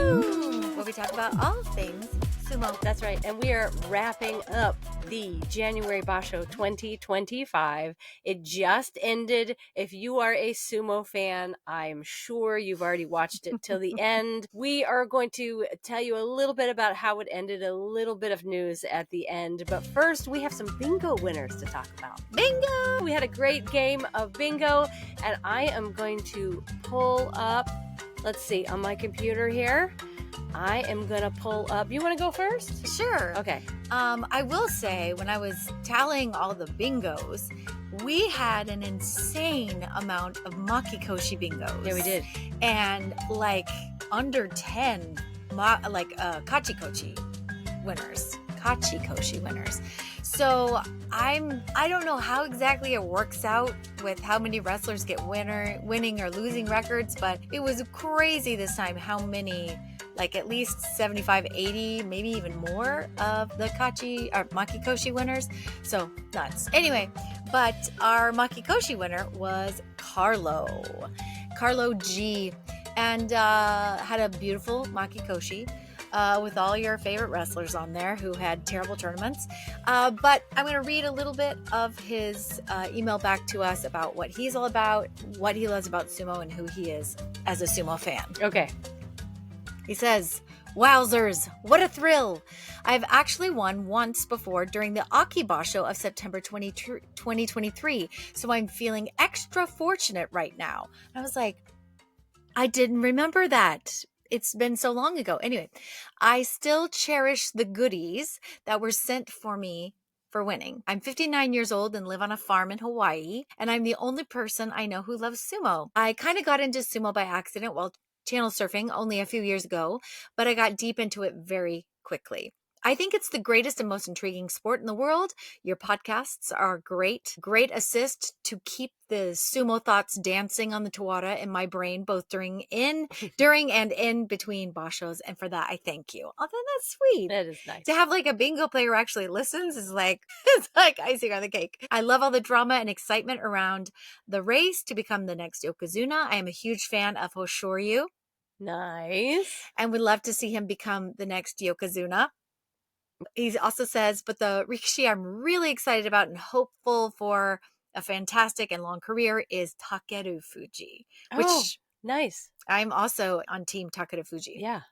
Kaboom, where we talk about all things sumo. That's right. And we are wrapping up the January Basho 2025. It just ended. If you are a sumo fan, I'm sure you've already watched it till the end. We are going to tell you a little bit about how it ended, a little bit of news at the end. But first, we have some bingo winners to talk about. Bingo! We had a great game of bingo, and I am going to pull up, let's see, on my computer here. I am going to pull up. You want to go first? Sure. Okay. I will say, when I was tallying all the bingos, we had an insane amount of makikoshi bingos. Yeah, we did. And like under 10 kachikoshi winners. Kachikoshi winners. So I don't know how exactly it works out with how many wrestlers get winning or losing records, but it was crazy this time how many, like at least 75, 80, maybe even more of the makikoshi winners. So nuts. Anyway, but our makikoshi winner was Carlo G, and had a beautiful makikoshi. With all your favorite wrestlers on there who had terrible tournaments. But I'm going to read a little bit of his email back to us about what he's all about, what he loves about sumo, and who he is as a sumo fan. Okay. He says, "Wowzers, what a thrill. I've actually won once before during the Akiba show of September 2023, so I'm feeling extra fortunate right now." And I was like, I didn't remember that. It's been so long ago. Anyway, I still cherish the goodies that were sent for me for winning. I'm 59 years old and live on a farm in Hawaii, and I'm the only person I know who loves sumo. I kind of got into sumo by accident while channel surfing only a few years ago, but I got deep into it very quickly. I think it's the greatest and most intriguing sport in the world. Your podcasts are great assist to keep the sumo thoughts dancing on the tawara in my brain, both during and in between bashos. And for that, I thank you. Oh, that's sweet. That is nice. To have like a bingo player who actually listens is like, it's like icing on the cake. I love all the drama and excitement around the race to become the next Yokozuna. I am a huge fan of Hoshoryu. Nice. And would love to see him become the next Yokozuna. He also says, but the rikishi I'm really excited about and hopeful for a fantastic and long career is Takeru Fuji. Which nice. I'm also on team Takeru Fuji. Yeah.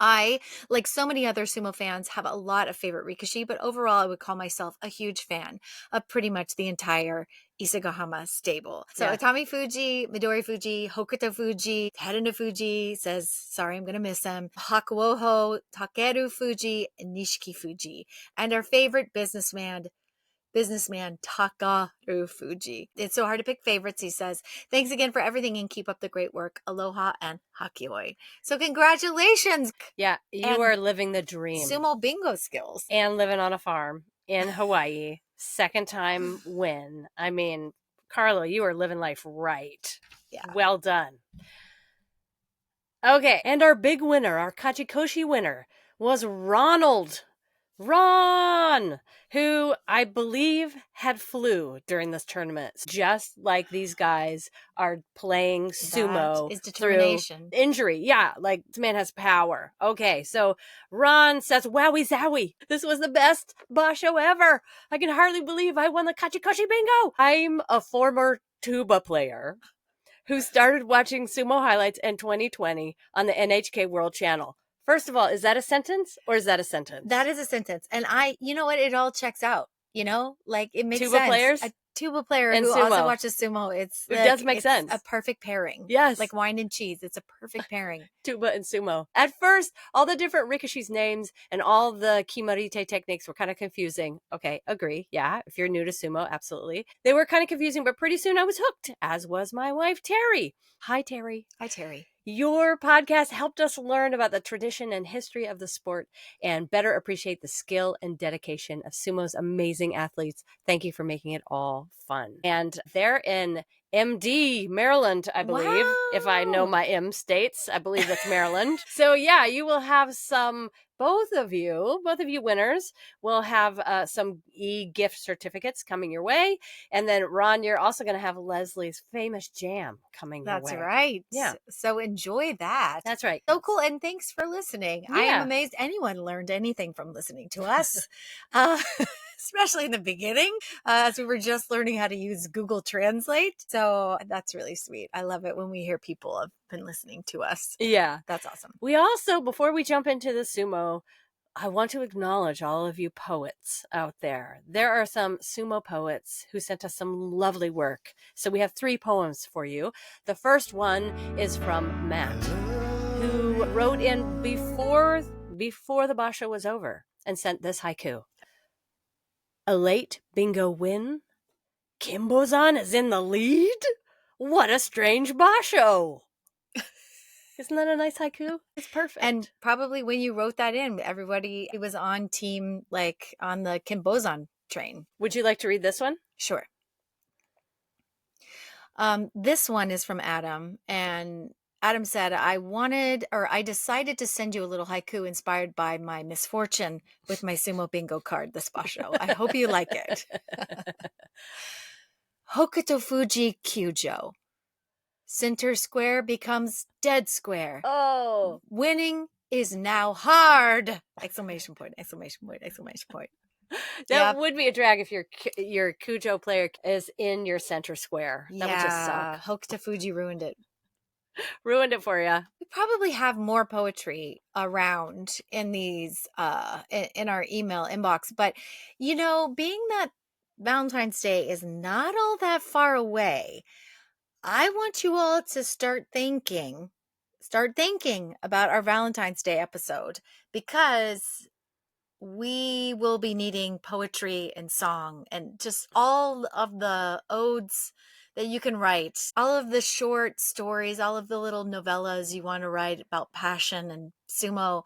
I, like so many other sumo fans, have a lot of favorite rikishi, but overall I would call myself a huge fan of pretty much the entire Isagahama stable. So Yeah. Atami Fuji, Midori Fuji, Hokuto Fuji, Teruna Fuji says, sorry, I'm going to miss him, Hakuoho, Takeru Fuji, and Nishiki Fuji. And our favorite businessman Takaru Fuji. It's so hard to pick favorites, he says. Thanks again for everything and keep up the great work. Aloha and hakioi. So congratulations. Yeah, you are living the dream. Sumo bingo skills. And living on a farm in Hawaii. Second time win. I mean, Carlo, you are living life right. Yeah. Well done. Okay, and our big winner, our Kachikoshi winner, was Ron, who I believe had flu during this tournament. Just like these guys are playing sumo That is determination. Through injury. Yeah, like this man has power. Okay, so Ron says, wowie zowie, this was the best basho ever. I can hardly believe I won the Kachikoshi bingo. I'm a former tuba player who started watching sumo highlights in 2020 on the NHK World Channel. First of all, is that a sentence or is that a sentence? That is a sentence. And you know what? It all checks out. You know, like it makes tuba sense. Players? A tuba player and who sumo. Also watches sumo. It does make sense. A perfect pairing. Yes. Like wine and cheese. It's a perfect pairing. Tuba and sumo. At first, all the different rikishi's names and all the kimarite techniques were kind of confusing. Okay, agree. Yeah, if you're new to sumo, absolutely. They were kind of confusing, but pretty soon I was hooked, as was my wife, Terry. Hi, Terry. Hi, Terry. Your podcast helped us learn about the tradition and history of the sport and better appreciate the skill and dedication of sumo's amazing athletes. Thank you for making it all fun. And they're in MD, Maryland, I believe. Wow. If I know my M states, I believe that's Maryland. So yeah, you will have some both of you winners will have some e-gift certificates coming your way. And then, Ron, you're also going to have Leslie's famous jam coming your way. That's right. Yeah. So enjoy that. That's right. So cool. And thanks for listening. I am Yeah. amazed anyone learned anything from listening to us, especially in the beginning, as we were just learning how to use Google Translate. So that's really sweet. I love it when we hear people have been listening to us. Yeah. That's awesome. We also, before we jump into the sumo, I want to acknowledge all of you poets out there. There are some sumo poets who sent us some lovely work. So we have 3 poems for you. The first one is from Matt, who wrote in before the basho was over and sent this haiku. A late bingo win? Kimbo-san is in the lead? What a strange basho! Isn't that a nice haiku? It's perfect. And probably when you wrote that in, everybody was on team, like on the Kimbozan train. Would you like to read this one? Sure. This one is from Adam, and Adam said, I decided to send you a little haiku inspired by my misfortune with my sumo bingo card this basho. I hope you like it. Hokuto Fuji Kyujo. Center square becomes dead square. Oh. Winning is now hard! Exclamation point, exclamation point, exclamation point. That would be a drag if your Kujo player is in your center square. That would just suck. Hokuto Fuji ruined it. Ruined it for you. We probably have more poetry around in these in our email inbox, but you know, being that Valentine's Day is not all that far away, I want you all to start thinking about our Valentine's Day episode, because we will be needing poetry and song and just all of the odes that you can write, all of the short stories, all of the little novellas you want to write about passion and sumo.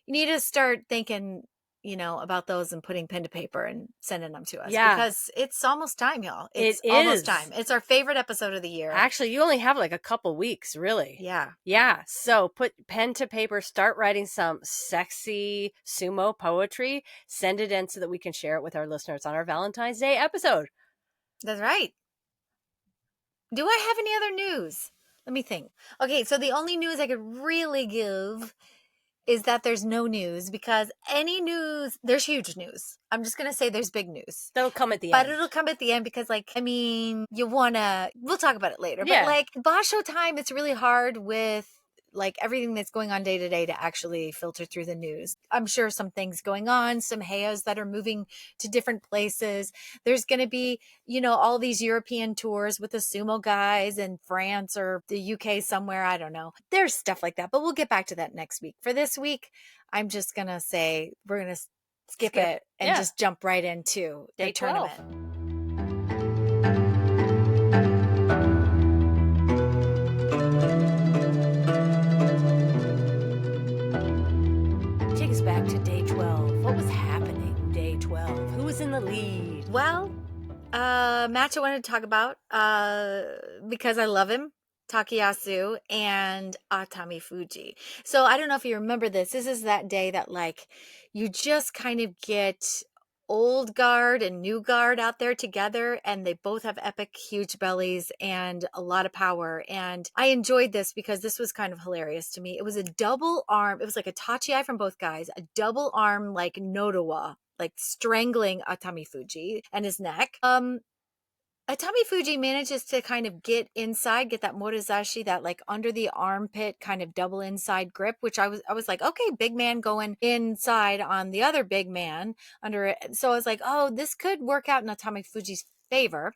You need to start thinking, you know, about those and putting pen to paper and sending them to us. Yeah. Because it's almost time, y'all. It's It almost is. time. It's our favorite episode of the year. Actually, you only have like a couple weeks, really. Yeah. Yeah. So put pen to paper, start writing some sexy sumo poetry, send it in so that we can share it with our listeners on our Valentine's Day episode. That's right. Do I have any other news? Let me think. Okay, so the only news I could really give is that there's no news, because any news, there's huge news. I'm just going to say there's big news. That'll come at the But end. it'll come at the end because, like, I mean, we'll talk about it later. Yeah. But, like, basho time, it's really hard with, like, everything that's going on day to day to actually filter through the news. I'm sure some things going on, some heias that are moving to different places. There's going to be, you know, all these European tours with the sumo guys in France or the UK somewhere. I don't know. There's stuff like that, but we'll get back to that next week. For this week, I'm just going to say we're going to skip it and just jump right into Day the 12. tournament. Take us back to day 12. What was happening day 12? Who was in the lead? Well, match I wanted to talk about, because I love him, Takasu and Atami Fuji. So I don't know if you remember this. This is that day that, like, you just kind of get old guard and new guard out there together, and they both have epic huge bellies and a lot of power. And I enjoyed this because this was kind of hilarious to me. It was a double arm. It was like a tachi from both guys, a double arm, like nodowa, like strangling Atami Fuji and his neck. Atami Fuji manages to kind of get inside, get that morizashi, that like under the armpit kind of double inside grip, which I was like, okay, big man going inside on the other big man under it. So I was like, oh, this could work out in Atami Fuji's favor.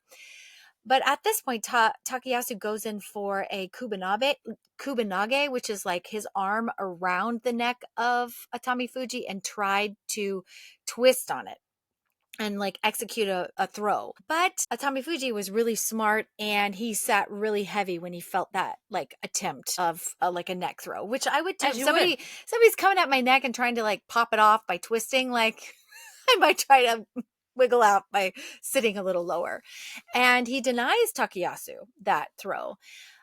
But at this point, Takayasu goes in for a kubanage, which is like his arm around the neck of Atami Fuji, and tried to twist on it and like execute a throw. But Atami Fuji was really smart, and he sat really heavy when he felt that like attempt of like a neck throw, which I would too. If somebody's coming at my neck and trying to like pop it off by twisting, like I might try to wiggle out by sitting a little lower. And he denies Takayasu that throw.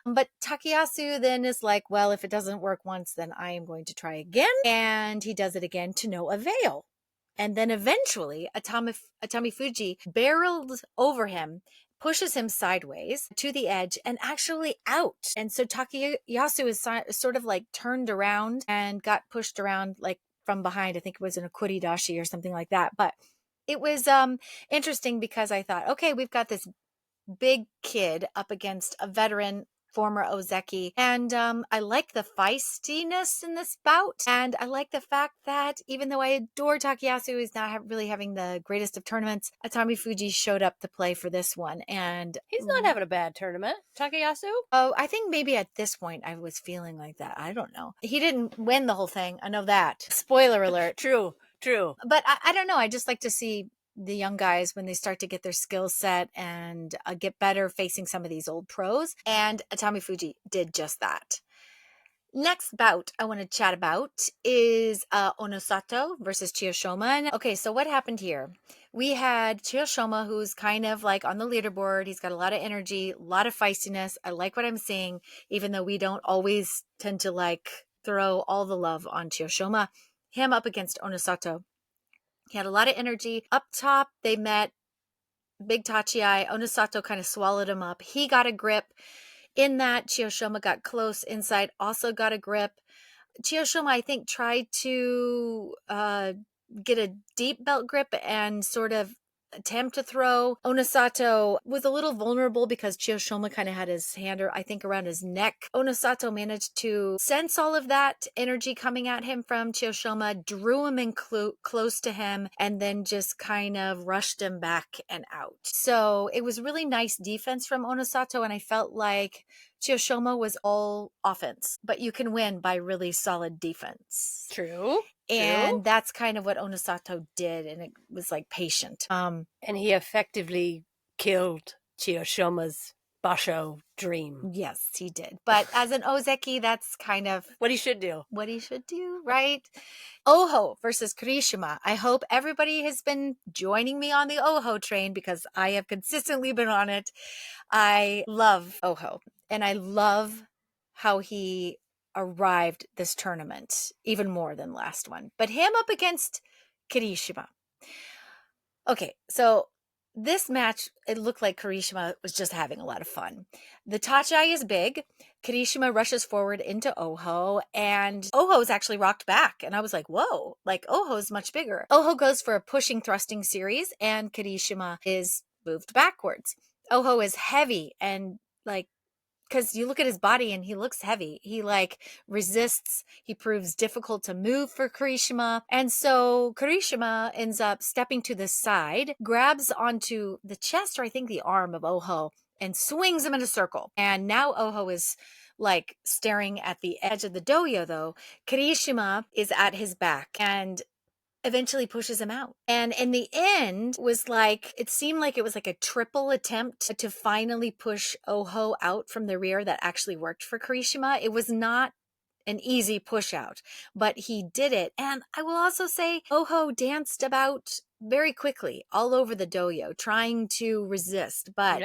But Takayasu then is like, well, if it doesn't work once, then I am going to try again. And he does it again to no avail. And then eventually, Atami Fuji barreled over him, pushes him sideways to the edge and actually out. And so Takayasu is sort of like turned around and got pushed around like from behind. I think it was in a kuridashi or something like that. But it was interesting because I thought, okay, we've got this big kid up against a veteran former Ozeki. And I like the feistiness in this bout. And I like the fact that even though I adore Takayasu, he's not really having the greatest of tournaments, Atami Fuji showed up to play for this one. And he's not having a bad tournament, Takayasu. Oh, I think maybe at this point I was feeling like that. I don't know. He didn't win the whole thing. I know that. Spoiler alert. True. But I don't know. I just like to see the young guys when they start to get their skill set and get better facing some of these old pros. And Atami Fuji did just that. Next bout I want to chat about is Onosato versus Chiyoshoma. Okay, so what happened here? We had Chiyoshoma, who's kind of like on the leaderboard. He's got a lot of energy, a lot of feistiness. I like what I'm seeing, even though we don't always tend to like throw all the love on Chiyoshoma. Him up against Onosato. He had a lot of energy. Up top, they met big Tachi-ai. Onosato kind of swallowed him up. He got a grip. In that, Chiyoshoma got close inside, also got a grip. Chiyoshoma, I think, tried to get a deep belt grip and sort of attempt to throw. Onosato was a little vulnerable because Chiyoshoma kind of had his hand, I think, around his neck. Onosato managed to sense all of that energy coming at him from Chiyoshoma, drew him in close to him, and then just kind of rushed him back and out. So it was really nice defense from Onosato, and I felt like Chiyoshoma was all offense, but you can win by really solid defense. True. And that's kind of what Onosato did, and it was like patient. And he effectively killed Chiyoshoma's Basho dream. Yes, he did. But as an Ozeki, that's kind of what he should do. What he should do, right? Oho versus Kirishima. I hope everybody has been joining me on the Oho train because I have consistently been on it. I love Oho, and I love how he arrived this tournament even more than last one. But him up against Kirishima. Okay, so this match, it looked like Kirishima was just having a lot of fun. The Tachi is big. Kirishima rushes forward into Oho, and Oho's actually rocked back. And I was like, whoa, like Oho's much bigger. Oho goes for a pushing thrusting series, and Kirishima is moved backwards. Oho is heavy and like, because you look at his body and he looks heavy. He like resists. He proves difficult to move for Kirishima. And so Kirishima ends up stepping to the side, grabs onto the chest or I think the arm of Oho and swings him in a circle. And now Oho is like staring at the edge of the dohyo though. Kirishima is at his back and eventually pushes him out. And in the end was like, it seemed like it was like a triple attempt to finally push Oho out from the rear that actually worked for Kirishima. It was not an easy push out, but he did it. And I will also say Oho danced about very quickly all over the dohyo, trying to resist, but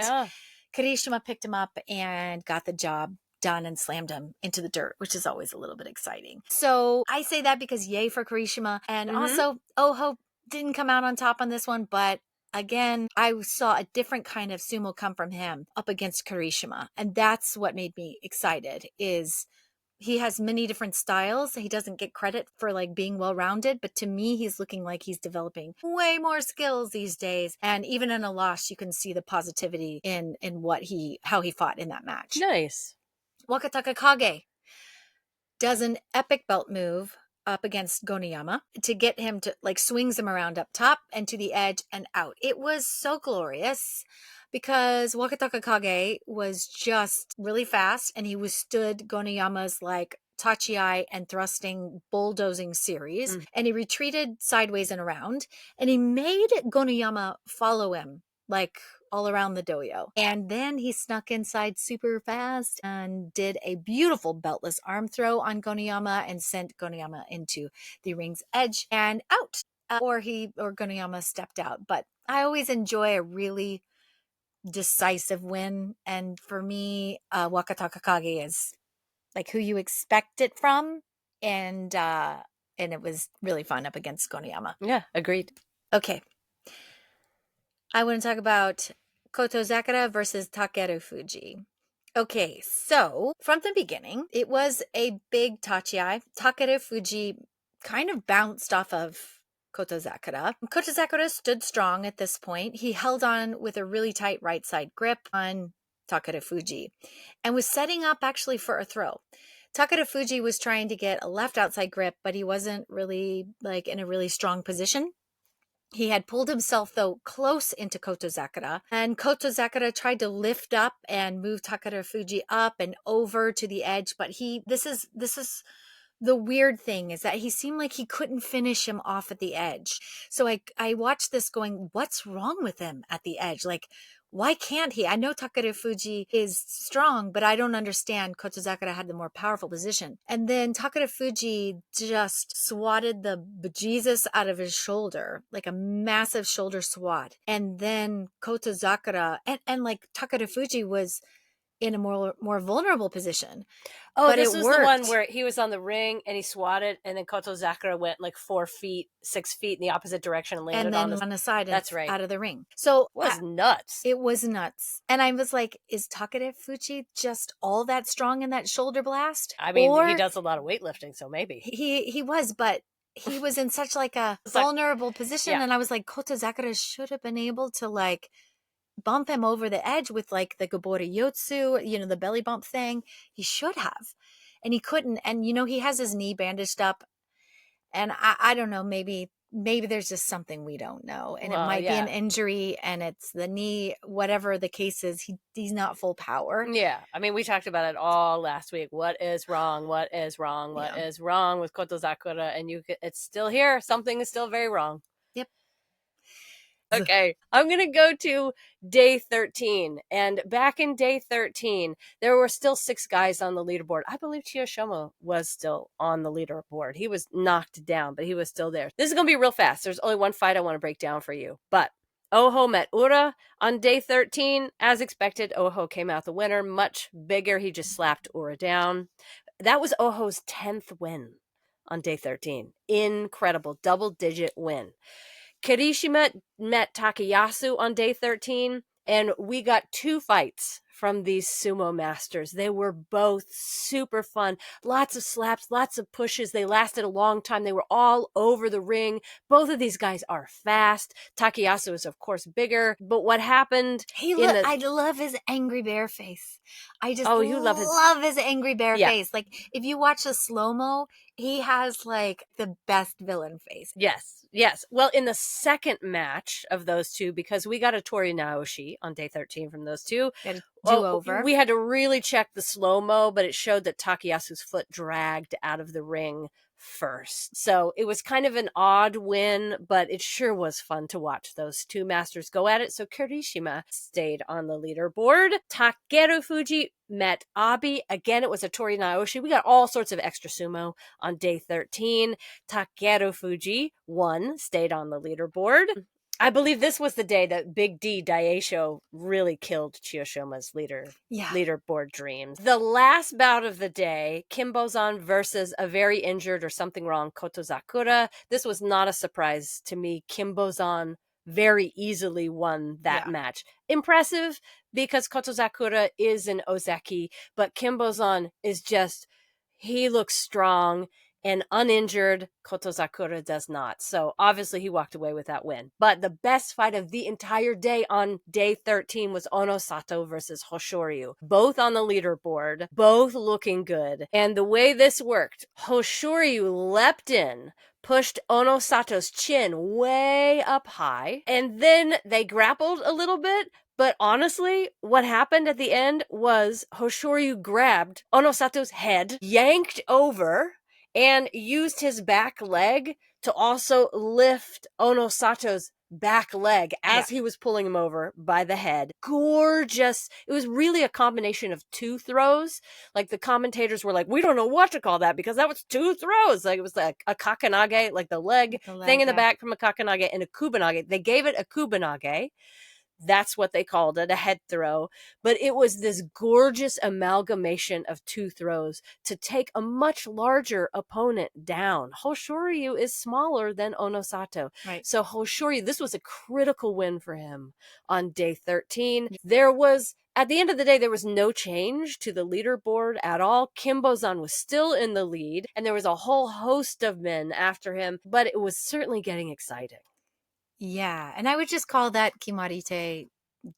Kirishima picked him up and got the job done and slammed him into the dirt, which is always a little bit exciting. So I say that because yay for Kirishima. And also Oho didn't come out on top on this one, but again, I saw a different kind of sumo come from him up against Kirishima. And that's what made me excited is he has many different styles. He doesn't get credit for like being well-rounded, but to me, he's looking like he's developing way more skills these days. And even in a loss, you can see the positivity in how he fought in that match. Nice. Wakataka Kage does an epic belt move up against Goniyama to get him to like swings him around up top and to the edge and out. It was so glorious because Wakataka Kage was just really fast and he withstood Goniyama's like Tachi and thrusting bulldozing series and he retreated sideways and around and he made Goniyama follow him like all around the dohyo. And then he snuck inside super fast and did a beautiful beltless arm throw on Goniyama and sent Goniyama into the ring's edge and out. or Goneyama stepped out. But I always enjoy a really decisive win. And for me, Wakataka Kage is like who you expect it from. And it was really fun up against Goneyama. Yeah, agreed. Okay. I want to talk about Kotozakara versus Takeru Fuji. Okay, so from the beginning, it was a big tachiai. Takeru Fuji kind of bounced off of Kotozakara. Kotozakara stood strong at this point. He held on with a really tight right side grip on Takeru Fuji and was setting up actually for a throw. Takeru Fuji was trying to get a left outside grip, but he wasn't really like in a really strong position. He had pulled himself, though, close into Kotozakara, and Kotozakara tried to lift up and move Takeru Fuji up and over to the edge, but this is the weird thing is that he seemed like he couldn't finish him off at the edge. So I watched this going, what's wrong with him at the edge? Like, why can't he? I know Takeru Fuji is strong, but I don't understand. Kotozakara had the more powerful position. And then Takeru Fuji just swatted the bejesus out of his shoulder, like a massive shoulder swat. And then Kotozakara, and like Takeru Fuji was in a more vulnerable position. Oh, but this it was worked. The one where he was on the ring and he swatted, and then Kotozakara went like 4 feet, 6 feet in the opposite direction and landed and then on the side. That's right. Out of the ring. So it was nuts. It was nuts. And I was like, is Takeru Fuji just all that strong in that shoulder blast? I mean, he does a lot of weightlifting, so maybe. He was, but he was in such like a vulnerable position. Yeah. And I was like, Kotozakara should have been able to like bump him over the edge with like the Gobori Yotsu, the belly bump thing. He should have. And he couldn't. And, he has his knee bandaged up. And I don't know, maybe there's just something we don't know. And it might be an injury and it's the knee, whatever the case is, he's not full power. Yeah. I mean, we talked about it all last week. What is wrong? What is wrong? What is wrong with Kotozakara? And it's still here. Something is still very wrong. Yep. Okay, I'm going to go to day 13. And back in day 13, there were still 6 guys on the leaderboard. I believe Chiyoshima was still on the leaderboard. He was knocked down, but he was still there. This is going to be real fast. There's only one fight I want to break down for you. But Oho met Ura on day 13. As expected, Oho came out the winner. Much bigger. He just slapped Ura down. That was Oho's 10th win on day 13. Incredible. Double-digit win. Kirishima met Takayasu on day 13, and we got 2 fights from these sumo masters. They were both super fun. Lots of slaps, lots of pushes. They lasted a long time. They were all over the ring. Both of these guys are fast. Takayasu is, of course, bigger. But what happened... I love his angry bear face. I just you love his angry bear face. Like, if you watch a slow-mo, he has, like, the best villain face. Yes. Well, in the second match of those two, because we got a Tori Naoshi on day 13 from those two. Do-over. We had to really check the slow-mo, but it showed that Takayasu's foot dragged out of the ring first. So it was kind of an odd win, but it sure was fun to watch those 2 masters go at it. So Kirishima stayed on the leaderboard. Takeru Fuji met Abi. Again, it was a Tori Naoshi. We got all sorts of extra sumo on day 13. Takeru Fuji won, stayed on the leaderboard. I believe this was the day that Big D Daisho really killed Chiyoshima's leaderboard dreams. The last bout of the day, Kimbozan versus a very injured or something wrong Kotozakara. This was not a surprise to me. Kimbozan very easily won that match. Impressive because Kotozakara is an Ozeki, but Kimbozan is he looks strong and uninjured. Kotozakara does not. So obviously he walked away with that win. But the best fight of the entire day on day 13 was Onosato versus Hoshoryu. Both on the leaderboard, both looking good. And the way this worked, Hoshoryu leapt in, pushed Onosato's chin way up high, and then they grappled a little bit. But honestly, what happened at the end was Hoshoryu grabbed Onosato's head, yanked over, and used his back leg to also lift Onosato's back leg as he was pulling him over by the head. Gorgeous. It was really a combination of 2 throws. Like the commentators were like, we don't know what to call that because that was 2 throws. Like it was like a kakanage, like the leg thing in the back from a kakanage, and a kubanage. They gave it a kubanage. That's what they called it, a head throw. But it was this gorgeous amalgamation of 2 throws to take a much larger opponent down. Hoshoryu is smaller than Onosato. Right. So Hoshoryu, this was a critical win for him on day 13. There was, at the end of the day, there was no change to the leaderboard at all. Kimbozan was still in the lead, and there was a whole host of men after him, but it was certainly getting exciting. Yeah, and I would just call that Kimarite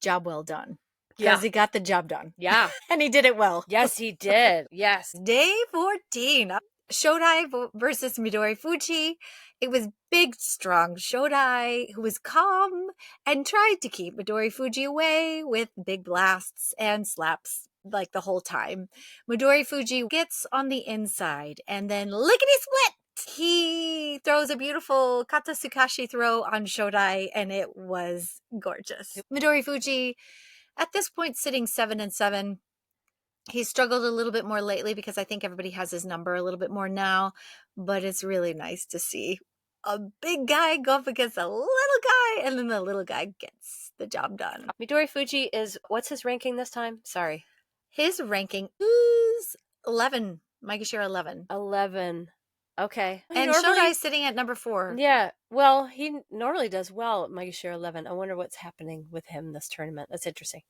job well done. Yeah. Because he got the job done. Yeah. And he did it well. Yes, he did. Yes. Day 14. Shodai versus Midori Fuji. It was big, strong Shodai who was calm and tried to keep Midori Fuji away with big blasts and slaps like the whole time. Midori Fuji gets on the inside and then lickety-split! He throws a beautiful kata sukashi throw on Shodai, and it was gorgeous. Midori Fuji, at this point, sitting 7-7. He's struggled a little bit more lately because I think everybody has his number a little bit more now, but it's really nice to see a big guy go up against a little guy, and then the little guy gets the job done. Midori Fuji is, what's his ranking this time? Sorry. His ranking is 11. Maegashira 11. 11. Okay. And Shodai's sitting at number 4. Yeah. Well, he normally does well at Maegashira 11. I wonder what's happening with him this tournament. That's interesting.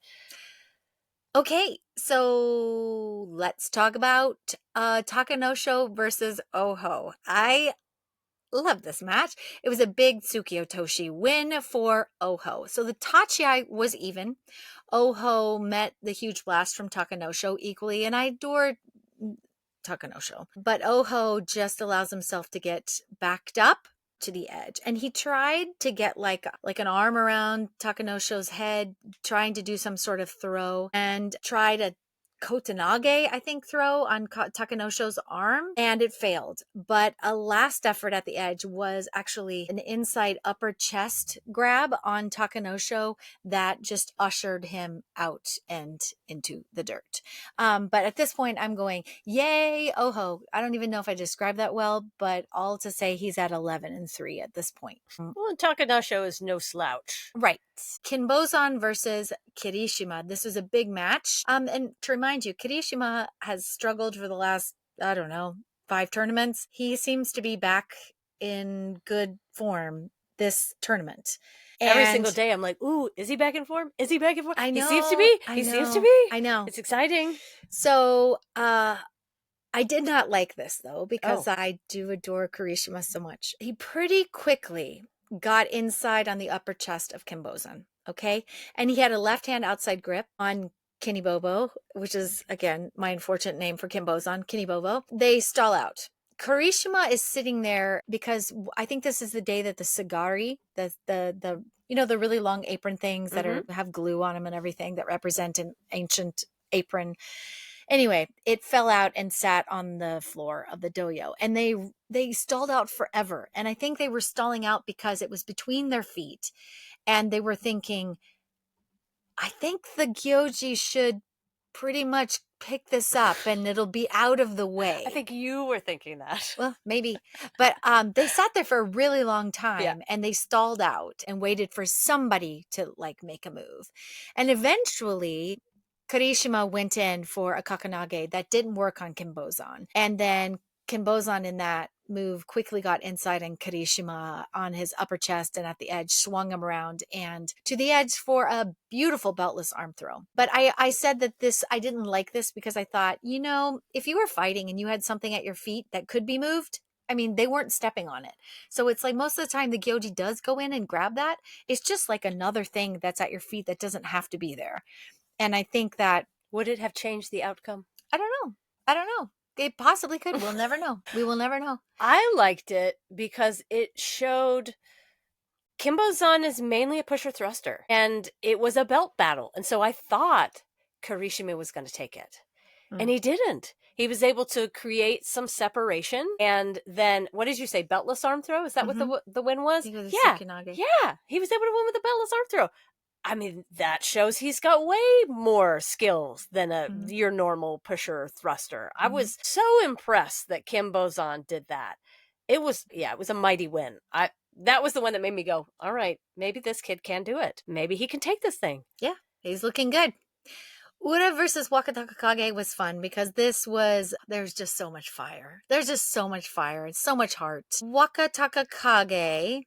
Okay, so let's talk about Takanosho versus Oho. I love this match. It was a big Tsukio Toshi win for Oho. So the Tachiai was even. Oho met the huge blast from Takanosho equally, and I adored Takanosho. But Oho just allows himself to get backed up to the edge, and he tried to get like an arm around Takanosho's head, trying to do some sort of throw, and tried a Kotanage, I think, throw on Takanosho's arm, and it failed. But a last effort at the edge was actually an inside upper chest grab on Takanosho that just ushered him out and into the dirt. But at this point, I'm going, yay, Oho. I don't even know if I described that well, but all to say he's at 11-3 at this point. Well, Takanosho is no slouch. Right. Kinbozan versus Kirishima. This was a big match. And to remind you, Kirishima has struggled for the last, 5 tournaments. He seems to be back in good form this tournament. Every single day I'm like, ooh, is he back in form? Is he back in form? I know. He seems to be. He seems to be. I know. It's exciting. So, I did not like this though, because I do adore Kirishima so much. He pretty quickly got inside on the upper chest of Kinbozan, okay? And he had a left hand outside grip on Kinibobo, which is, again, my unfortunate name for Kinbozan, Kinibobo. They stall out. Kirishima is sitting there because I think this is the day that the Sagari, the really long apron things that have glue on them and everything that represent an ancient apron. Anyway, it fell out and sat on the floor of the dojo, and they stalled out forever. And I think they were stalling out because it was between their feet, and they were thinking, I think the Gyoji should pretty much pick this up and it'll be out of the way. I think you were thinking that. Well, maybe. But they sat there for a really long time, and they stalled out and waited for somebody to make a move. And eventually Kirishima went in for a kakanage that didn't work on Kinbozan. And then Kinbozan in that move quickly got inside, and Kirishima on his upper chest and at the edge swung him around and to the edge for a beautiful beltless arm throw. But I said that I didn't like this because I thought, if you were fighting and you had something at your feet that could be moved, I mean, they weren't stepping on it. So it's like most of the time the Gyoji does go in and grab that. It's just like another thing that's at your feet that doesn't have to be there. And I think that... Would it have changed the outcome? I don't know. It possibly could. We'll never know. We will never know. I liked it because it showed Kinbozan is mainly a pusher thruster, and it was a belt battle. And so I thought Kirishima was going to take it. And he didn't. He was able to create some separation. And then, what did you say? Beltless arm throw? Is that what the win was? I think it was a Yeah. Sukinage. Yeah. He was able to win with the beltless arm throw. I mean, that shows he's got way more skills than your normal pusher thruster. I was so impressed that Kim Bozan did that. It was a mighty win. That was the one that made me go, all right, maybe this kid can do it. Maybe he can take this thing. Yeah, he's looking good. Ura versus Wakatakakage was fun because there's just so much fire. There's just so much fire and so much heart. Wakatakakage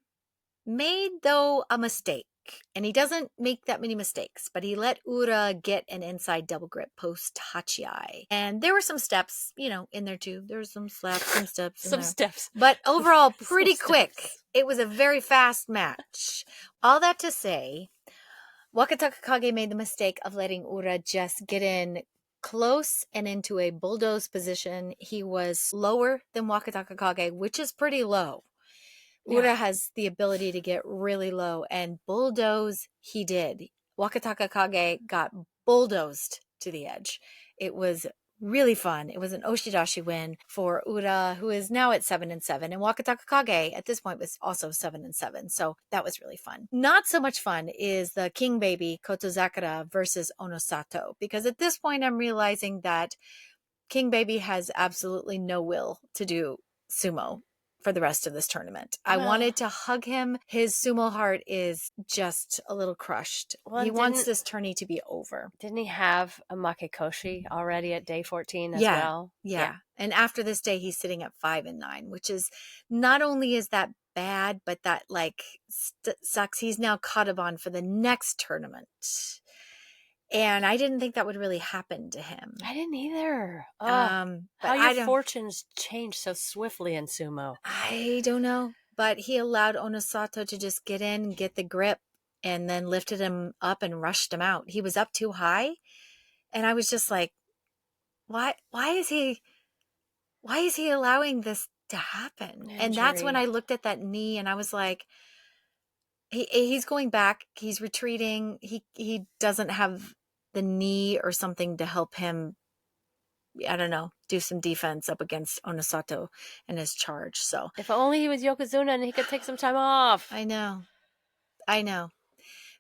made, though, a mistake. And he doesn't make that many mistakes, but he let Ura get an inside double grip post Hachiai. And there were some steps, in there too. There were some slaps, some steps. Some steps. But overall, pretty quick. It was a very fast match. All that to say, Wakatakakage made the mistake of letting Ura just get in close and into a bulldoze position. He was lower than Wakatakakage, which is pretty low. Ura has the ability to get really low, and bulldoze he did. Wakatakakage got bulldozed to the edge. It was really fun. It was an Oshidashi win for Ura, who is now at 7-7, and Wakatakakage at this point was also 7-7. So that was really fun. Not so much fun is the King Baby Kotozakara versus Onosato, because at this point I'm realizing that King Baby has absolutely no will to do sumo for the rest of this tournament. I wanted to hug him. His sumo heart is just a little crushed. He wants this tourney to be over. Didn't he have a makekoshi already at day 14 as well? Yeah. And after this day, he's sitting at 5-9, which is not only is that bad, but that sucks. He's now Katabon for the next tournament. And I didn't think that would really happen to him. I didn't either. But how your fortunes change so swiftly in sumo. I don't know. But he allowed Onosato to just get in, get the grip, and then lifted him up and rushed him out. He was up too high. And I was just like, why is he allowing this to happen? Injury. And that's when I looked at that knee and I was like, he's going back. He's retreating. He doesn't have the knee or something to help him, I don't know, do some defense up against Onosato and his charge. So if only he was Yokozuna and he could take some time off. I know.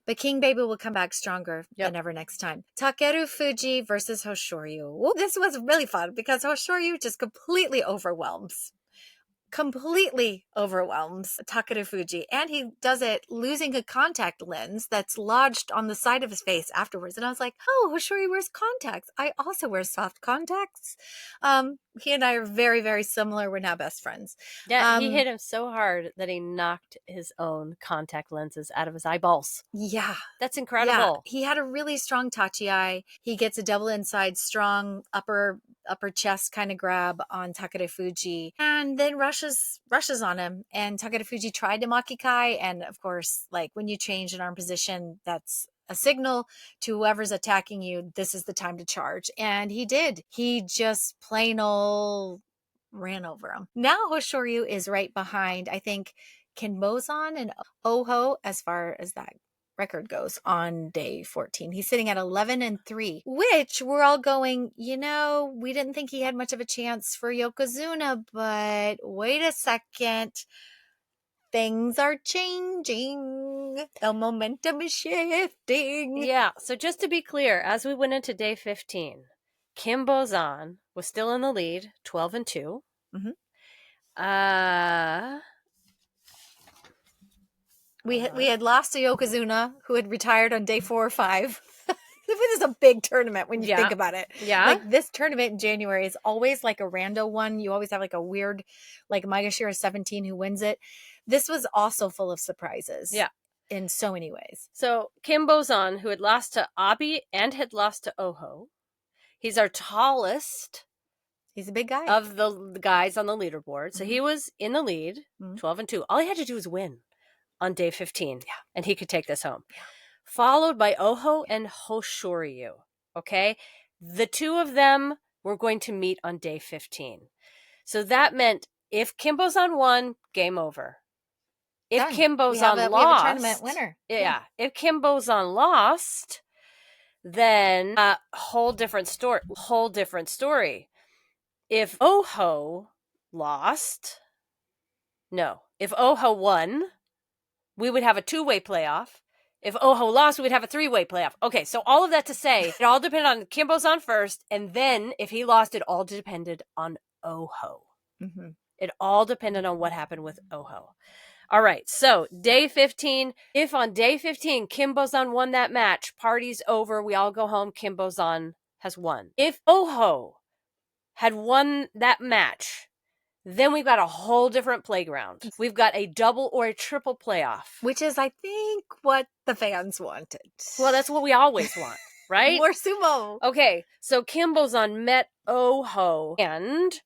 But King Baby will come back stronger than ever next time. Takeru Fuji versus Hoshoryu. Well, this was really fun because Hoshoryu just completely overwhelms Takeru Fuji. And he does it losing a contact lens that's lodged on the side of his face afterwards. And I was like, oh, Hoshoryu wears contacts. I also wear soft contacts. He and I are very, very similar. We're now best friends. Yeah, he hit him so hard that he knocked his own contact lenses out of his eyeballs. Yeah. That's incredible. Yeah. He had a really strong tachi. He gets a double inside strong upper chest kind of grab on Takeru Fuji and then rushes on him. And Takeru Fuji tried to makikai. And of course, like when you change an arm position, that's a signal to whoever's attacking you, this is the time to charge. And he did. He just plain old ran over him. Now Hoshoryu is right behind, I think, Kinbozan and Oho as far as that record goes on day 14. He's sitting at 11-3, which we're all going, we didn't think he had much of a chance for Yokozuna, but wait a second. Things are changing. The momentum is shifting. Yeah. So just to be clear, as we went into day 15, Kim Bozan was still in the lead, 12-2. We had lost to Yokozuna, who had retired on day 4 or 5. This is a big tournament when you think about it. Yeah. Like this tournament in January is always like a rando one. You always have like a weird, like Maegashira 17 who wins it. This was also full of surprises. Yeah. In so many ways. So Kim Bozan, who had lost to Abi and had lost to Oho. He's our tallest. He's a big guy. Of the guys on the leaderboard. So he was in the lead, 12-2. All he had to do was win on day 15. Yeah. And he could take this home. Yeah. Followed by Oho and Hoshoryu. Okay? The two of them were going to meet on day 15. So that meant if Kim Bozan won, game over. If Kim Bozan lost, we have a tournament winner. Yeah. If Kim Bozan lost, then whole different story. if Oho lost, no, if Oho won, we would have a 2-way playoff. If Oho lost, we would have a 3-way playoff. Okay, so all of that to say, it all depended on Kimbo's first, and then if he lost, it all depended on Oho. Mm-hmm. It all depended on what happened with Oho. All right, so day 15, if on day 15 Kimbo-san won that match, party's over, we all go home, Kimbo-san has won. If Oho had won that match, then we've got a whole different playground. We've got a double or a triple playoff. Which is, I think, what the fans wanted. Well, that's what we always want, right? More sumo. Okay, so Kimbo-san met Oho, and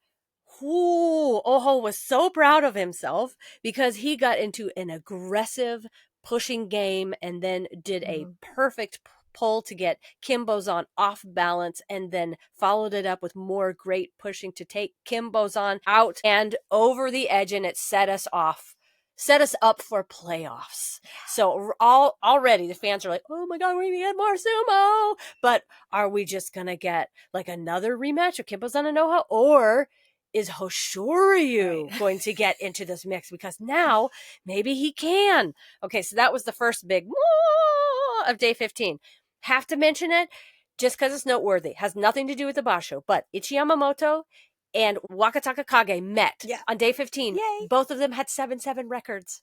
Oho was so proud of himself because he got into an aggressive pushing game and then did a perfect pull to get Kimbo-san off balance and then followed it up with more great pushing to take Kimbo-san out and over the edge, and it set us up for playoffs. So already the fans are like, oh my God, we're going to get more sumo. But are we just going to get like another rematch of Kimbo-san and Oho? Or is Hoshoryu going to get into this mix? Because now maybe he can. Okay, so that was the first big of day 15. Have to mention it just because it's noteworthy. Has nothing to do with the Basho, but Ichi Yamamoto and Wakataka Kage met on day 15. Yay. Both of them had 7-7 records.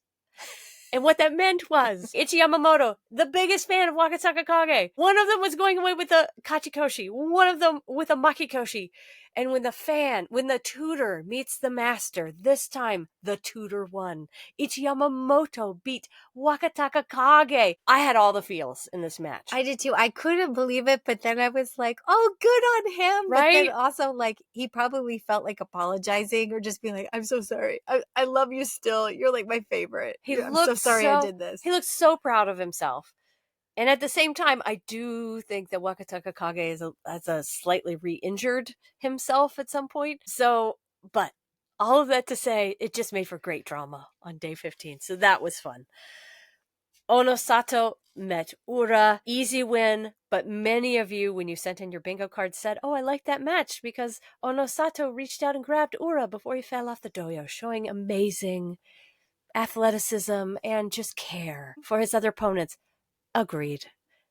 And what that meant was Ichi Yamamoto, the biggest fan of Wakataka Kage. One of them was going away with a Kachikoshi, one of them with a Makikoshi. And when the tutor meets the master, this time the tutor won. Ichi Yamamoto beat Wakataka Kage. I had all the feels in this match. I did too. I couldn't believe it, but then I was like, oh, good on him. Right? But then also, like, he probably felt like apologizing or just being like, I'm so sorry. I love you still. You're like my favorite. I'm so sorry I did this. He looked so proud of himself. And at the same time, I do think that Wakataka Kage has a slightly re-injured himself at some point. So, but all of that to say, it just made for great drama on day 15. So that was fun. Onosato met Ura. Easy win. But many of you, when you sent in your bingo card, said, oh, I like that match because Onosato reached out and grabbed Ura before he fell off the doyo, showing amazing athleticism and just care for his other opponents. Agreed.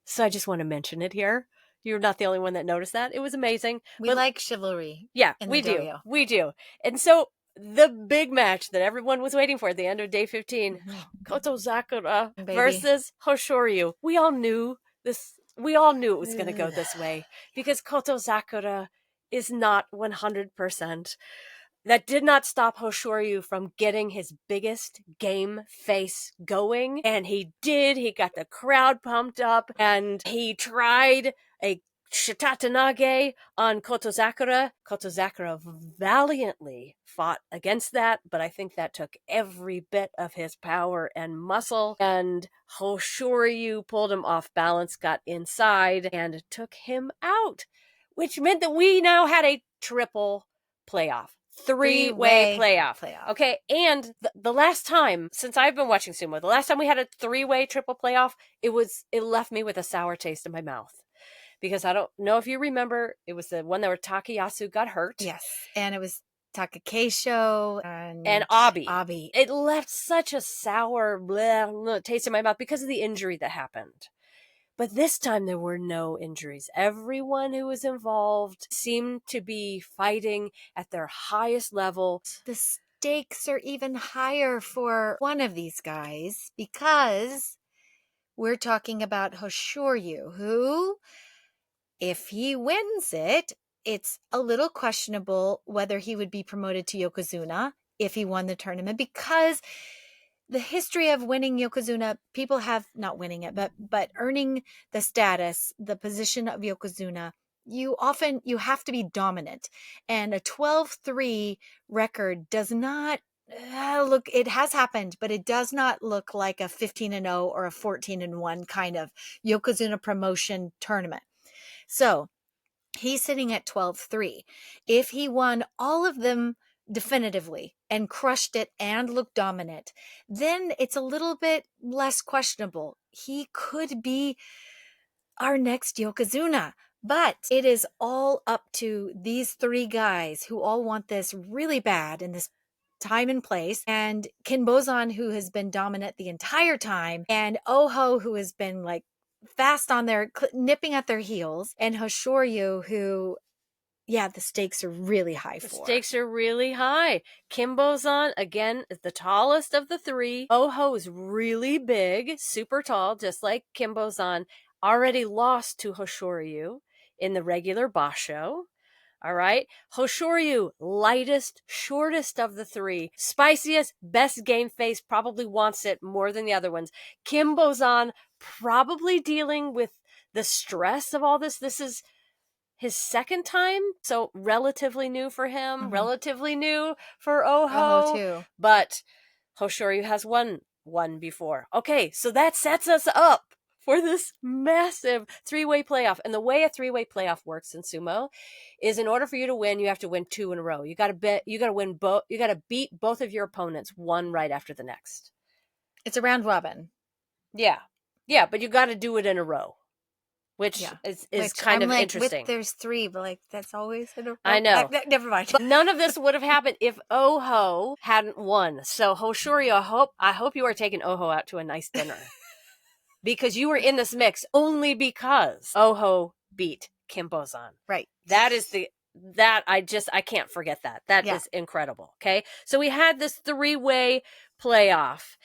So I just want to mention it here. You're not the only one that noticed that. It was amazing. We like chivalry. Yeah, we do. We do. And so the big match that everyone was waiting for at the end of day 15, Kotozakara versus Hoshoryu. We all knew this. We all knew it was going to go this way because Kotozakara is not 100%. That did not stop Hoshoryu from getting his biggest game face going. And he did. He got the crowd pumped up. And he tried a Shitatanage on Kotozakara. Kotozakara valiantly fought against that. But I think that took every bit of his power and muscle. And Hoshoryu pulled him off balance, got inside, and took him out. Which meant that we now had a triple playoff. Three-way playoff. Okay, and the last time, since I've been watching sumo, the last time we had a 3-way triple playoff, it left me with a sour taste in my mouth. Because I don't know if you remember, it was the one where Takayasu got hurt. Yes, and it was Takakeisho and Abi. Abi. It left such a sour taste in my mouth because of the injury that happened. But this time there were no injuries. Everyone who was involved seemed to be fighting at their highest level. The stakes are even higher for one of these guys because we're talking about Hoshoryu, who, if he wins it, it's a little questionable whether he would be promoted to Yokozuna if he won the tournament, because the history of winning Yokozuna, people have not winning it, but earning the status, the position of Yokozuna, you have to be dominant. And a 12-3 record does not look, it has happened, but it does not look like a 15-0 or a 14-1 kind of Yokozuna Promotion tournament. So he's sitting at 12-3. If he won all of them definitively and crushed it and looked dominant, then it's a little bit less questionable. He could be our next Yokozuna. But it is all up to these three guys who all want this really bad in this time and place. And Kinbozan, who has been dominant the entire time, and Oho, who has been like fast on their nipping at their heels, and Hoshoryu, who, yeah, the stakes are really high for. The stakes are really high. Kinbozan, again, is the tallest of the three. Oho is really big, super tall, just like Kinbozan. Already lost to Hoshoryu in the regular basho. All right. Hoshoryu, lightest, shortest of the three. Spiciest, best game face, probably wants it more than the other ones. Kinbozan, probably dealing with the stress of all this. This is his second time, so relatively new for him, relatively new for Oho too. But Hoshoryu has won one before. Okay, so that sets us up for this massive three-way playoff. And the way a three-way playoff works in sumo is, in order for you to win, you have to win 2 in a row. You got to beat both of your opponents one right after the next. It's a round robin. Yeah, but you got to do it in a row. Which is kind of interesting. There's 3, but like that's always in a row. I know. Never mind. But none of this would have happened if Oho hadn't won. So Hoshoryu, I hope you are taking Oho out to a nice dinner. Because you were in this mix only because Oho beat Kinbozan. Right. I can't forget that. That is incredible. Okay. So we had this 3-way playoff.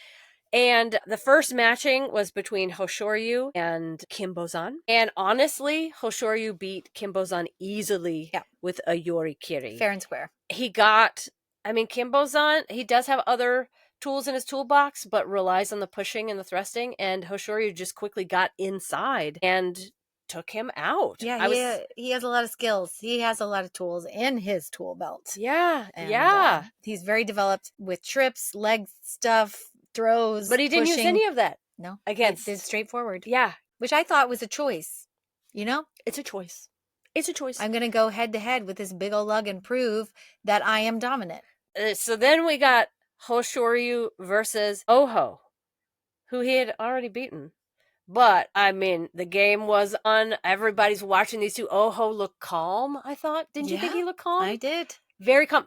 And the first matching was between Hoshoryu and Kinbozan. And honestly, Hoshoryu beat Kinbozan easily with a yorikiri. Fair and square. Kinbozan, he does have other tools in his toolbox, but relies on the pushing and the thrusting. And Hoshoryu just quickly got inside and took him out. Yeah, he has a lot of skills. He has a lot of tools in his tool belt. And, he's very developed with trips, leg stuff, throws, but he didn't use any of that. No, against it's straightforward. Yeah, which I thought was a choice. It's a choice. I'm gonna go head to head with this big old lug and prove that I am dominant. So then we got Hoshoryu versus Oho, who he had already beaten. But the game was on. Everybody's watching these two. Oho looked calm, I thought. Didn't you think he looked calm? I did. Very calm,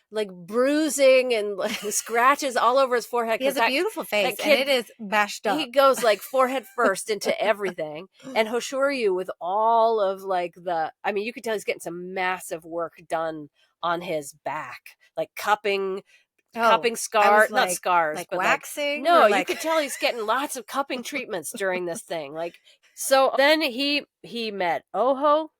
like bruising and scratches all over his forehead. He has a beautiful face, and it is bashed up. He goes forehead first into everything. And Hoshoryu, with all of you could tell he's getting some massive work done on his back, like cupping scars, not scars, but waxing. You could tell he's getting lots of cupping treatments during this thing. So then he met Oho.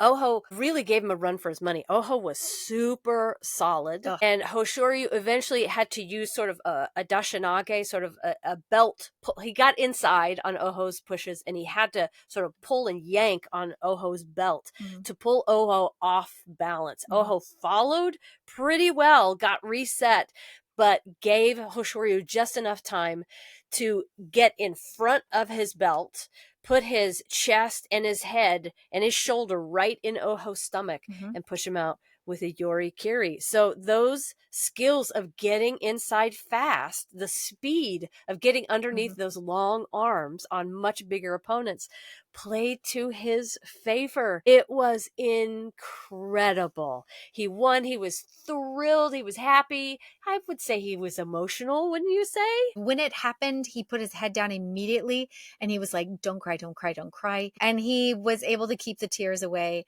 Oho really gave him a run for his money. Oho was super solid. And Hoshoryu eventually had to use sort of a dashinage, sort of a belt. He got inside on Oho's pushes, and he had to sort of pull and yank on Oho's belt to pull Oho off balance. Oho followed pretty well, got reset, but gave Hoshoryu just enough time to get in front of his belt, put his chest and his head and his shoulder right in Oho's stomach and push him out with a yorikiri. So those skills of getting inside fast, the speed of getting underneath those long arms on much bigger opponents, played to his favor. It was incredible. He won. He was thrilled. He was happy. I would say he was emotional, wouldn't you say? When it happened, he put his head down immediately and he was like, don't cry, don't cry, don't cry. And he was able to keep the tears away,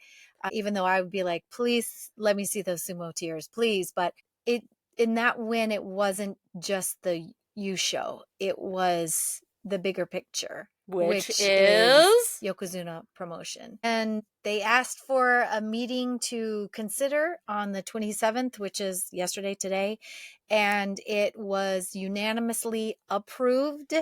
even though I would be like, please let me see those sumo tears, please. But in that win, it wasn't just the show. It was the bigger picture. Which is Yokozuna Promotion. And they asked for a meeting to consider on the 27th, which is yesterday, today. And it was unanimously approved.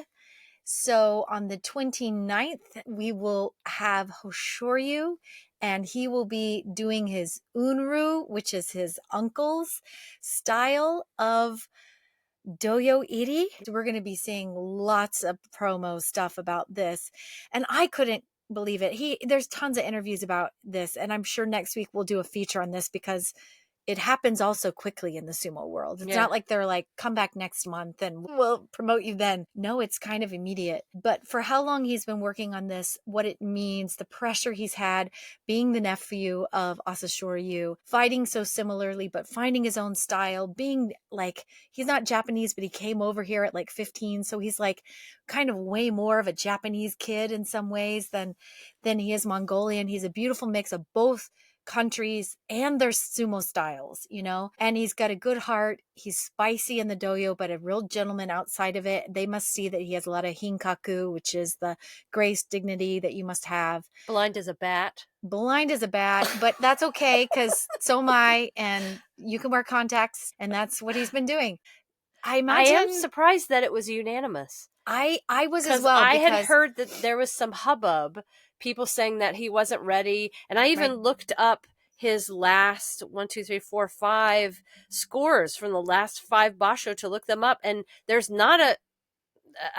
So on the 29th, we will have Hoshoryu, and he will be doing his unru, which is his uncle's style of Doyo Iri. We're going to be seeing lots of promo stuff about this, and I couldn't believe it. There's tons of interviews about this, and I'm sure next week we'll do a feature on this because it happens also quickly in the sumo world. It's Yeah. not like they're like, come back next month and we'll promote you then. No, it's kind of immediate. But for how long he's been working on this, what it means, the pressure he's had, being the nephew of Asashoryu, fighting so similarly, but finding his own style, being like, he's not Japanese, but he came over here at like 15. So he's like kind of way more of a Japanese kid in some ways than he is Mongolian. He's a beautiful mix of both countries and their sumo styles, you know, and he's got a good heart. He's spicy in the dojo, but a real gentleman outside of it. They must see that he has a lot of hinkaku, which is the grace, dignity that you must have. Blind as a bat. Blind as a bat, but that's okay because so am I, and you can wear contacts, and that's what he's been doing. I am surprised that it was unanimous. I was as well. I had heard that there was some hubbub, people saying that he wasn't ready. And I even looked up his last 5 scores from the last 5 basho to look them up. And there's not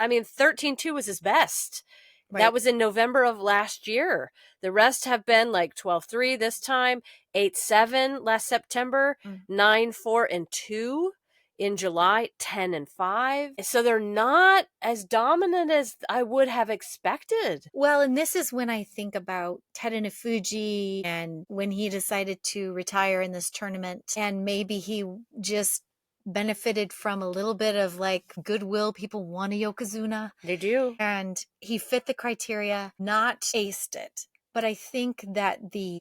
13-2 was his best. Right. That was in November of last year. The rest have been like 12-3 this time, 8-7 last September, 9-4-2. In July, 10-5. So they're not as dominant as I would have expected. Well, and this is when I think about Tadano Fuji and when he decided to retire in this tournament, and maybe he just benefited from a little bit of like goodwill. People want a Yokozuna. They do. And he fit the criteria, not aced it. But I think that the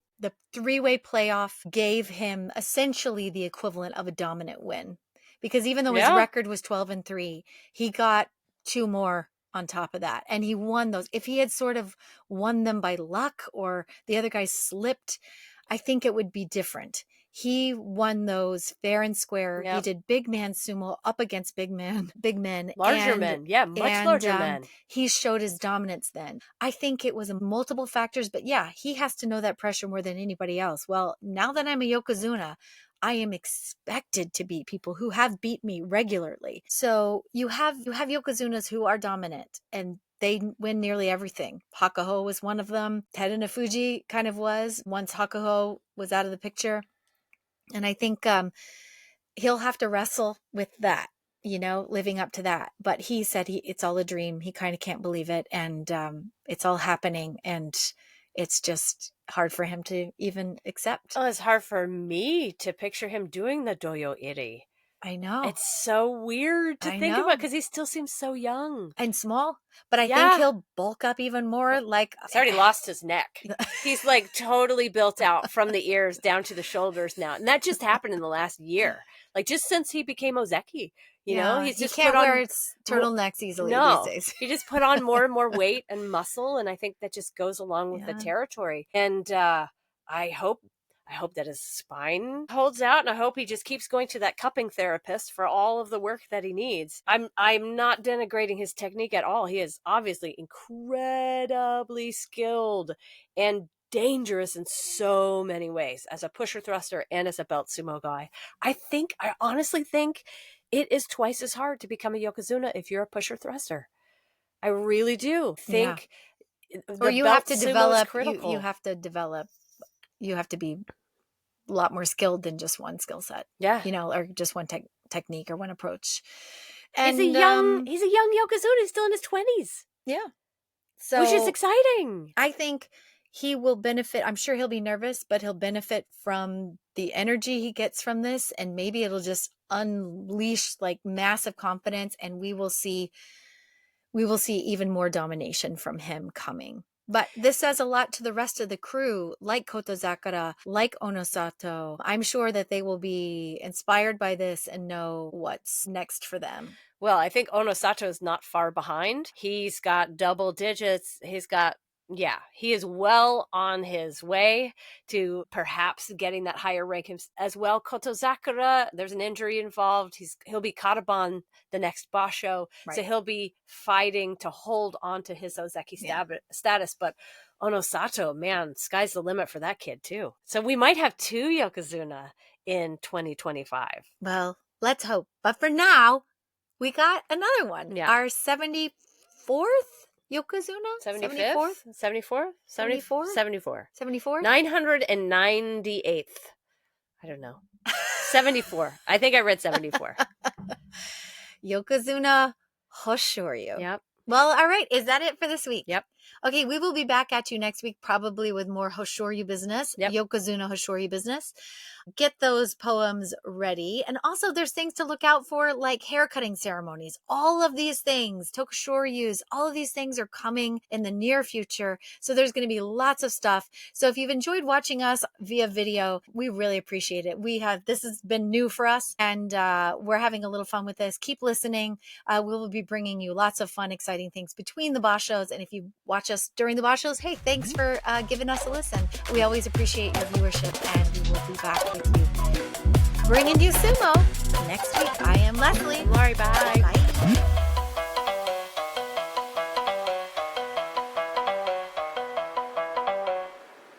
3-way playoff gave him essentially the equivalent of a dominant win. Because even though his record was 12-3, he got 2 more on top of that. And he won those. If he had sort of won them by luck or the other guy slipped, I think it would be different. He won those fair and square. Yep. He did big man sumo up against big men. Larger men. Yeah, much larger men. He showed his dominance then. I think it was multiple factors, but yeah, he has to know that pressure more than anybody else. Well, now that I'm a Yokozuna, I am expected to beat people who have beat me regularly. So you have Yokozunas who are dominant and they win nearly everything. Hakuho was one of them. Tadano Fuji kind of was once Hakuho was out of the picture. And I think he'll have to wrestle with that, you know, living up to that. But he said it's all a dream. He kind of can't believe it. And it's all happening. And it's just hard for him to even accept. Oh, it's hard for me to picture him doing the doyo iri. I know. It's so weird to think about because he still seems so young. And small. But I think he'll bulk up even more. Like he's already lost his neck. He's like totally built out from the ears down to the shoulders now. And that just happened in the last year. Like just since he became Ozeki. You know, he's just can't wear turtlenecks easily these days. He just put on more and more weight and muscle, and I think that just goes along with the territory. And I hope that his spine holds out, and I hope he just keeps going to that cupping therapist for all of the work that he needs. I'm not denigrating his technique at all. He is obviously incredibly skilled and dangerous in so many ways as a pusher thruster and as a belt sumo guy. I honestly think it is twice as hard to become a Yokozuna if you're a pusher thruster. I really do think. Or you have to develop. You have to develop. You have to be a lot more skilled than just one skill set. Yeah, you know, or just one technique or one approach. And he's a young Yokozuna. He's still in his 20s. Yeah, so which is exciting. I think he will benefit. I'm sure he'll be nervous, but he'll benefit from the energy he gets from this, and maybe it'll just unleash like massive confidence, and we will see even more domination from him coming. But this says a lot to the rest of the crew, like Kotozakara, like Onosato. I'm sure that they will be inspired by this and know what's next for them. Well, I think Onosato is not far behind. He's got double digits. He is well on his way to perhaps getting that higher rank as well. Kotozakara, there's an injury involved. He'll be Kataban the next basho, so he'll be fighting to hold on to his Ozeki status. But Onosato, man, sky's the limit for that kid too. So we might have 2 Yokozuna in 2025. Well, let's hope. But for now, we got another one. Yeah. Our 74th Yokozuna? 75th? 74th? 74? 74. 74? 998th. I don't know. 74. I think I read 74. Yokozuna Hoshoryu. Yep. Well, all right. Is that it for this week? Yep. Okay, we will be back at you next week, probably with more Hoshoryu business, Yep. Yokozuna Hoshoryu business. Get those poems ready. And also, there's things to look out for, like haircutting ceremonies. All of these things, tokushoryus, all of these things are coming in the near future. So there's going to be lots of stuff. So if you've enjoyed watching us via video, we really appreciate it. This has been new for us, and we're having a little fun with this. Keep listening. We will be bringing you lots of fun, exciting things between the bashos. And if you watch us during the bashos, hey, thanks for giving us a listen. We always appreciate your viewership, and we will be back with you, bringing you sumo next week. I am Leslie. Lori, bye. Bye.